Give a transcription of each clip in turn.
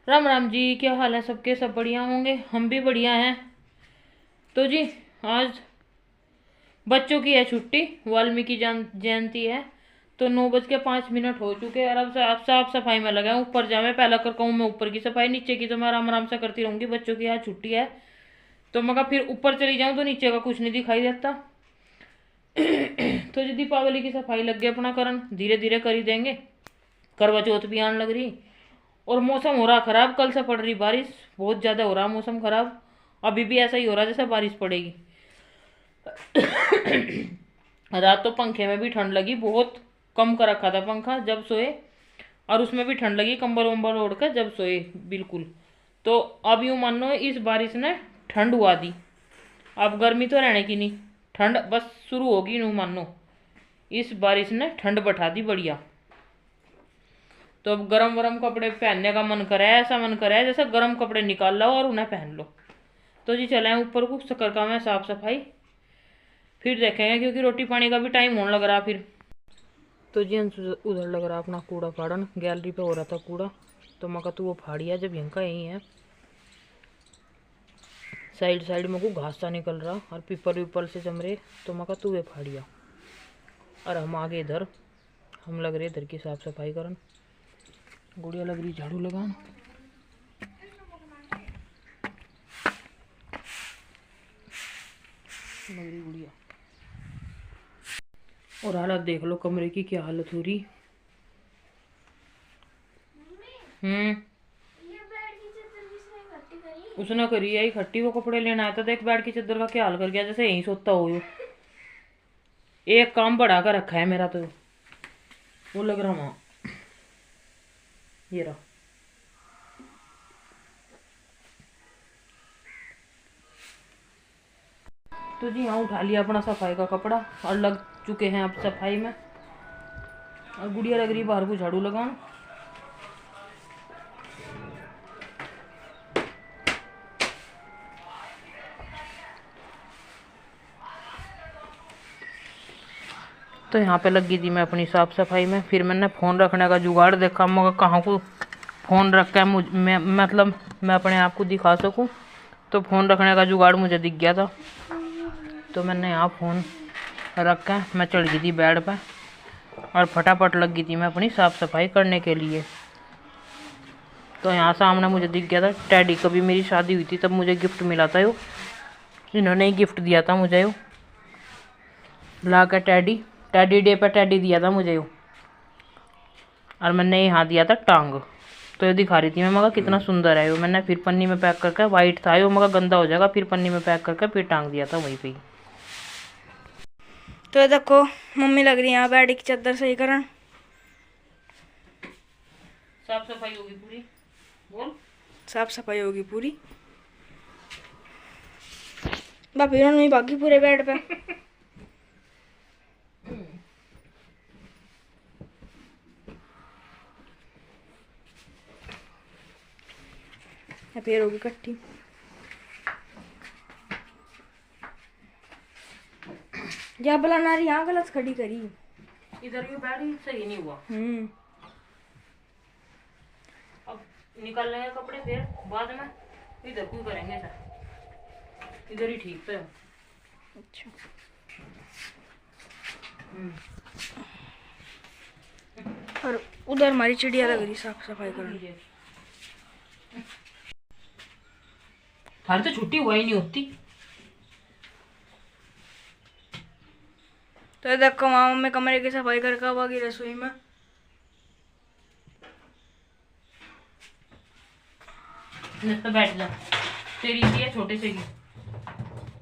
राम राम जी, क्या हाल है सबके? सब बढ़िया होंगे, हम भी बढ़िया हैं। तो जी, आज बच्चों की है छुट्टी, वाल्मीकि जयंती है। तो 9:05 हो चुके हैं और अब साफ साफ सफाई में लगा हूँ। ऊपर जावे पहला कर कहूँ मैं, ऊपर की सफाई, नीचे की तो मैं आराम आराम से करती रहूँगी। बच्चों की आज छुट्टी है तो मैं फिर ऊपर चली जाऊँ तो नीचे का कुछ नहीं दिखाई देता। तो जी, दीपावली की सफाई लग गई अपना करन, धीरे धीरे कर ही देंगे। करवा चौथ भी आने लग रही और मौसम हो रहा खराब। कल से पड़ रही बारिश, बहुत ज़्यादा हो रहा मौसम खराब। अभी भी ऐसा ही हो रहा जैसे बारिश पड़ेगी। रात तो पंखे में भी ठंड लगी, बहुत कम कर रखा था पंखा जब सोए, और उसमें भी ठंड लगी, कंबल वम्बल ओढ़ कर जब सोए बिल्कुल। तो अब यूँ मानो इस बारिश ने ठंड हुआ दी। अब गर्मी तो रहने की नहीं, ठंड बस शुरू होगी। यूँ मानो इस बारिश ने ठंड बैठा दी बढ़िया। तो अब गरम गरम कपड़े पहनने का मन करे, ऐसा मन करे जैसे गरम कपड़े निकाल लो और उन्हें पहन लो। तो जी चले ऊपर को शक्कर का मैं साफ सफाई, फिर देखेंगे क्योंकि रोटी पानी का भी टाइम होने लग रहा फिर। तो जी उधर लग रहा अपना कूड़ा फाड़न, गैलरी पे हो रहा था कूड़ा। तो मैं तू वो फाड़िया जब यहीं यही है, साइड साइड में को घास सा निकल रहा और पीपल वीपल से जम रहे। तो मैं तू वे फाड़िया और हम आगे इधर, हम लग रहे इधर की साफ सफाई करन। गुड़िया लग रही झाड़ू लगान। लग रही गुड़िया। और हालत देख लो कमरे की, क्या हालत हो रही। उसने करी है इकट्ठी, वो कपड़े लेना आया था। देख बेड की चादर का क्या हाल कर गया, जैसे यहीं सोता हो। एक काम बढ़ा कर रखा है मेरा तो, वो लग रहा वहां, ये रहा। तो जी हाँ, उठा लिया अपना सफाई का कपड़ा और लग चुके हैं अब सफाई में। और गुड़िया लग रही बाहर को झाड़ू लगाना। तो यहाँ पे लगी थी मैं अपनी साफ सफाई में। फिर मैंने फ़ोन रखने का जुगाड़ देखा, मगर कहाँ को फ़ोन रख कर मतलब मैं अपने आप को दिखा सकूँ। तो फ़ोन रखने का जुगाड़ मुझे दिख गया था। तो मैंने यहाँ फ़ोन रख कर मैं चढ़ गई थी बेड पर और फटाफट लग गई थी मैं अपनी साफ़ सफाई करने के लिए। तो यहाँ सामने मुझे दिख गया था टैडी। कभी मेरी शादी हुई थी तब मुझे गिफ्ट मिला था यो, इन्होंने ही गिफ्ट दिया था मुझे यो ला कर। टैडी डे पर टैडी दिया था मुझे यो, और मैंने यहाँ दिया था टांग। तो ये दिखा रही थी मैं, मगर कितना सुंदर है यो। मैंने फिर पन्नी में पैक करके, वाइट था यो मगर गंदा हो जाएगा, फिर पन्नी में पैक करके फिर टांग दिया था वहीं पे। तो देखो मम्मी लग रही है यहाँ बेड की चादर सही करन। साफ सफाई होगी पूरी, बोल। साफ सफाई होगी पूरी। बापी नहीं बाकी पूरे बेड पे। फिर होगी इकट्ठी। या भला नारी यहाँ गलत खड़ी करी, इधर की बेड ही सही नहीं हुआ। अब निकाल लेंगे कपड़े फिर बाद में, इधर क्यों करेंगे सर, इधर ही ठीक तो है। अच्छा। और उधर हमारी चिड़िया लग रही साफ सफाई करनी। थारी तो छुट्टी हुआ ही नहीं होती। तो देखो वहाँ मम्मी कमरे की सफाई करके आवागी रसोई में। तो बैठ जा, तेरी सी है छोटे से की,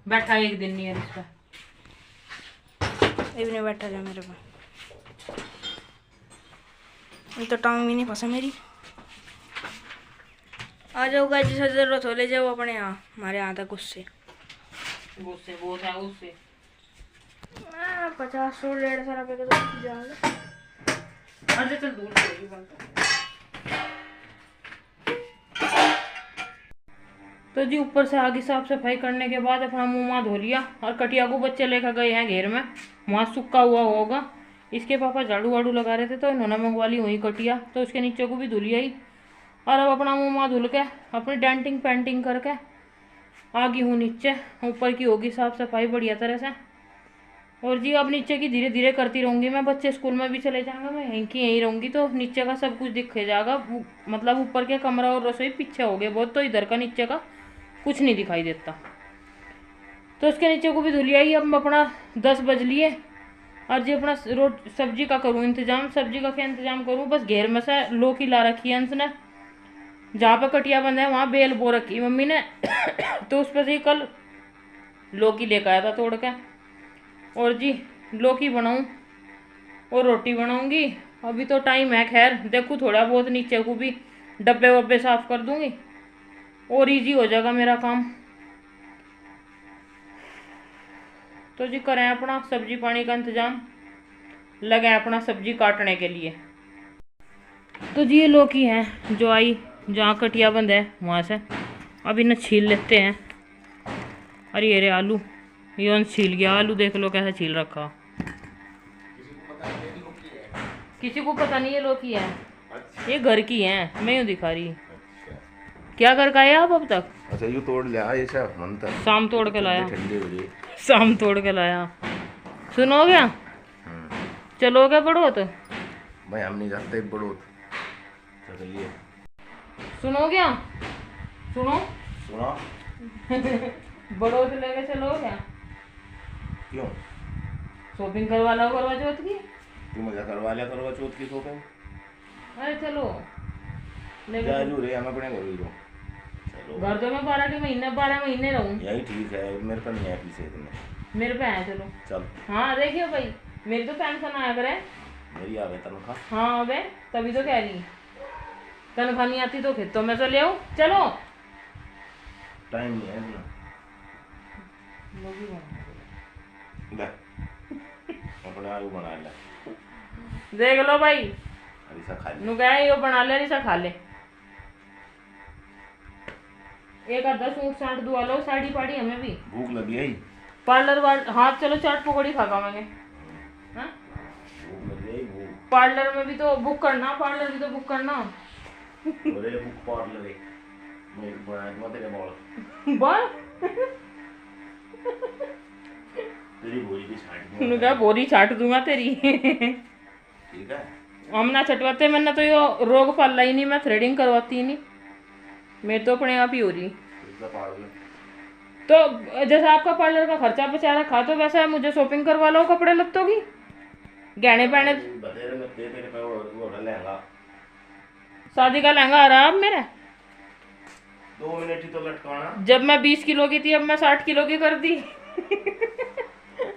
बैठा एक दिन नहीं है इसका। ये नहीं बैठा जा मेरे पे, ये तो टांग भी नहीं फंसा मेरी। आ जाओगा जिसे जरूरत हो ले जाओ अपने यहाँ, हमारे यहाँ तक उससे वो था उससे 50 150 रुपये का तो जाएगा। अरे चल दूर से बनता। तो जी ऊपर से आगे साफ सफाई करने के बाद अपना मुंह माँ धो लिया और कटिया को बच्चे लेकर गए हैं घेर में, वहाँ सूखा हुआ होगा। इसके पापा झाड़ू वाड़ू लगा रहे थे तो इन्होंने मंगवा ली वही कटिया, तो उसके नीचे को भी धुल आई। और अब अपना मुँह माँ धुल के अपनी डेंटिंग पेंटिंग करके आ गई हूँ नीचे। ऊपर की होगी साफ सफाई बढ़िया तरह से। और जी अब नीचे की धीरे धीरे करती रहूँगी मैं। बच्चे स्कूल में भी चले जाएंगे, मैं यहीं की यहीं रहूँगी, तो नीचे का सब कुछ दिख जाएगा। मतलब ऊपर के कमरा और रसोई पीछे हो गए बहुत, तो इधर का नीचे का कुछ नहीं दिखाई देता। तो उसके नीचे को भी धुलिया ही। अब अपना 10 बज लिए और जी अपना सब्जी का करूँ इंतजाम। सब्जी का क्या इंतजाम करूँ, बस घेर में से लौकी ला रखी है अंश ने। जहाँ पर कटिया बंद है वहाँ बेल बो रखी मम्मी ने तो उस पर से कल लौकी लेकर आया था तोड़ के। और जी लौकी बनाऊँ और रोटी बनाऊँगी। अभी तो टाइम है, खैर देखूँ थोड़ा बहुत नीचे को भी डब्बे वब्बे साफ कर दूँगी और इजी हो जाएगा मेरा काम। तो जी करें अपना सब्जी पानी का इंतजाम, लगे अपना सब्जी काटने के लिए। तो जी ये लौकी है जो आई जहाँ कटिया बंद है वहाँ से, अब इन्हें छील लेते हैं। अरे ये रे आलू, ये छील गया आलू, देख लो कैसे छील रखा। किसी को पता नहीं ये लौकी है। ये घर की है, मैं यूँ दिखा रही। क्या कर का है आप अब तक? अच्छा यू तोड़ लिया ये सब मनता शाम तोड़ के लाया, ठंडी हो रही। शाम तोड़ के लाया। सुनो क्या चलोगे बड़ो तो? भाई हम नहीं जाते बड़ो। चलिए सुनो क्या, सुनो सुना बड़ो से लेके चलो क्या? क्यों शॉपिंग करवा लो करवा चौथ की। तू मजा करवा लिया करवा चौथ की शॉपिंग। अरे चलो जाजू रे हम अपने घर ही रहो। चलो घर तो मैं 12 महीने रहूँ। यही ठीक है, मेरे पर नहीं है पीछे तुम्हें, मेरे पे है चलो। चल हाँ देखियो भाई, मेरी तो पेंशन आया करे। मेरी आ गई तनख्वाह। हाँ अबे तभी तो कह रही, तनख्वाह नहीं आती तो खेतों में से ले आओ। चलो टाइम नहीं है इतना। ले अपने आलू बना ले। देख लो भाई, अरिसा खा ले। नु कहे यो बना ले रिसा खा ले। एक आधा सूट साट दुआ लो, साड़ी पाड़ी हमें भी भूख लगी है। पार्लर हाथ चलो चाट पकौड़ी खा पाएंगे। हाँ भूख लगी है भूख। पार्लर में भी तो बुक करना, पार्लर भी तो बुक करना। अरे भूख पार्लर है मेरे बना दूंगा तेरे बाल। बाल तेरी बोरी भी छाट नु दूंगा। कहे बोरी छाट दूंगा तेरी। ठीक है हम ना छटवाते, मैंने तो यो रोग पाला ही नहीं, मैं थ्रेडिंग करवाती ही नहीं, मेरे तो अपने आप ही हो रही। इसका पार्लर तो जैसा आपका पार्लर का खर्चा बचा रखा, तो वैसा है मुझे शॉपिंग करवा लो कपड़े लत्तों की, गहने पहने। बतेरे में दे तेरे पे वो लहंगा। शादी का लहंगा आ रहा है अब मेरा। 2 मिनट ही तो लटकाना। जब मैं 20 किलो की थी, अब मैं 60 किलो की कर दी।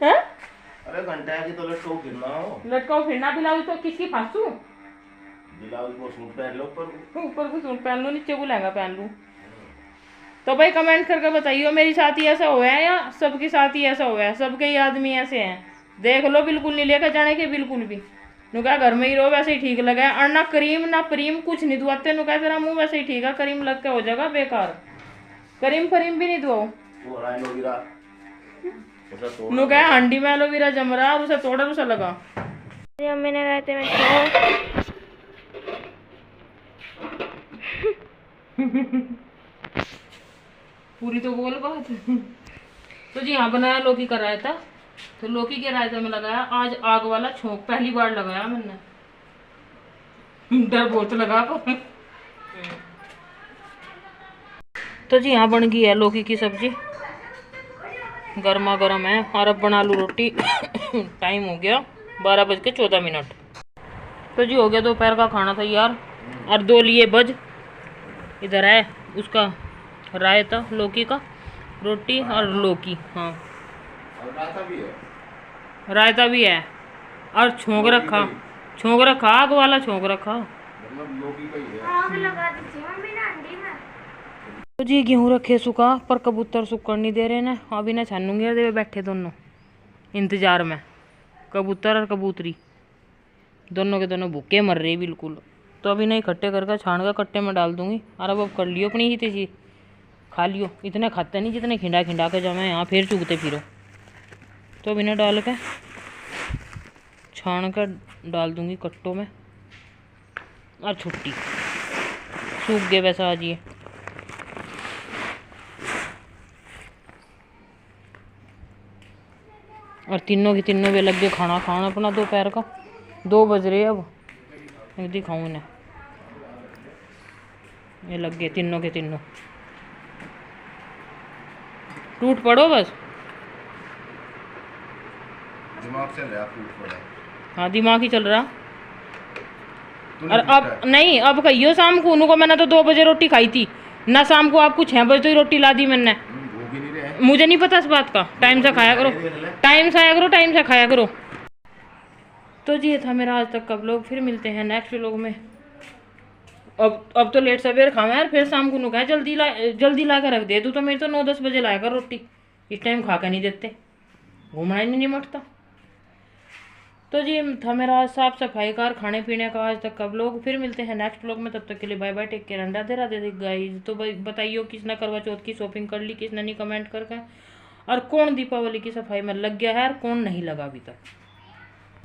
हैं? अरे घंटा की तो लटको गिरना हो। लटकाओ फिरना, ब्लाउज तो किसकी फांसू? ब्लाउज को सूट पहन लो, ऊपर को सूट पहन लूँ, नीचे को लहंगा पहन लूँ। तो भाई कमेंट करके बताइए मेरी साथ ही ऐसा हुआ है या सबके साथ ही ऐसा हुआ है? सबके ही आदमी ऐसे हैं, देख लो। बिल्कुल नहीं लेकर जाने के, बिल्कुल भी। नु कहा घर में ही रहो, वैसे ही ठीक लगा है। और ना क्रीम ना प्रीम कुछ नहीं दुआते। नु कहा तेरा मुंह वैसे ही ठीक है, क्रीम लग के हो जाएगा बेकार। क्रीम फ्रीम भी नहीं दुआओ। वो हरा एलोवेरा उसे तोड़। नु कहा हांडी में एलोवेरा जम रहा और उसे तोड़ा उसे लगा। मम्मी ने कहते मैं पूरी तो बोल बात। तो जी यहाँ बनाया लौकी का रायता। तो लौकी के रायते में लगाया आज आग वाला छोंक, पहली बार लगाया मैंने, डर बहुत लगा। तो जी यहाँ बन गई है लौकी की सब्जी, गर्मा गर्म है। और अब बना लूँ रोटी। टाइम हो गया 12:14। तो जी हो गया दोपहर का खाना तैयार। और 2 लिए बज, इधर है उसका रायता लौकी का, रोटी और लौकी। हाँ रायता भी है और छोंक रखा, आग वाला छोंक रखा। आग लगा दी थी मम्मी ने अंडी में। तो जी गेहूँ रखे सूखा, पर कबूतर सुकड़ नहीं दे रहे ना। अभी ना छानूंगी, दे बैठे दोनों इंतजार में, कबूतर और कबूतरी दोनों के दोनों भूखे मर रहे बिल्कुल। तो अभी नहीं इकट्ठे करके छान कर कट्टे में डाल दूंगी। और अब कर लियो अपनी ही तेजी, खा लियो। इतने खाते नहीं जितने खिंडा खिंडा के जमा यहाँ फिर चुगते फिरो। तो अब इन्हें डाल के छान कर डाल दूंगी कट्टों में। और छुट्टी सूख गए वैसा आज ये। और तीनों की तीनों वे लग गए खाना खाना अपना दोपहर का। 2 बज रहे अब। मैं दिखाऊँ इन्हें, ये लग गए तीनों के तीनों। टूट पड़ो बस। दिमाग चल रहा फूट पड़ा। हाँ दिमाग ही चल रहा। और अब नहीं, अब कहियो शाम को उनको मैंने तो 2 बजे रोटी खाई थी ना, शाम को आपको 6 बजे तो ही रोटी ला दी मैंने। वो भी नहीं रहे। मुझे नहीं पता इस बात का। टाइम से खाया करो, टाइम से आया करो, टाइम से खाया करो। तो जी ये था मेरा आज तक का व्लॉग। फिर मिलते हैं नेक्स्ट व्लॉग में। अब तो लेट सवेर खाना यार, फिर शाम को नु कहा जल्दी ला के रख दे तू, तो मेरी तो 9-10 बजे लाया कर रोटी। इस टाइम खा के नहीं देते, घूमना ही नहीं निमटता। तो जी था मेरा आज साफ सफाई का और खाने पीने का आज तक का व्लॉग। फिर मिलते हैं नेक्स्ट व्लॉग में, तब तक के लिए bye bye, take care, Radhe Radhe guys. तो बताइए किसने करवा चौथ की शॉपिंग कर ली, किसने नहीं, कमेंट करके। और कौन दीपावली की सफाई में लग गया है और कौन नहीं लगा अभी तक।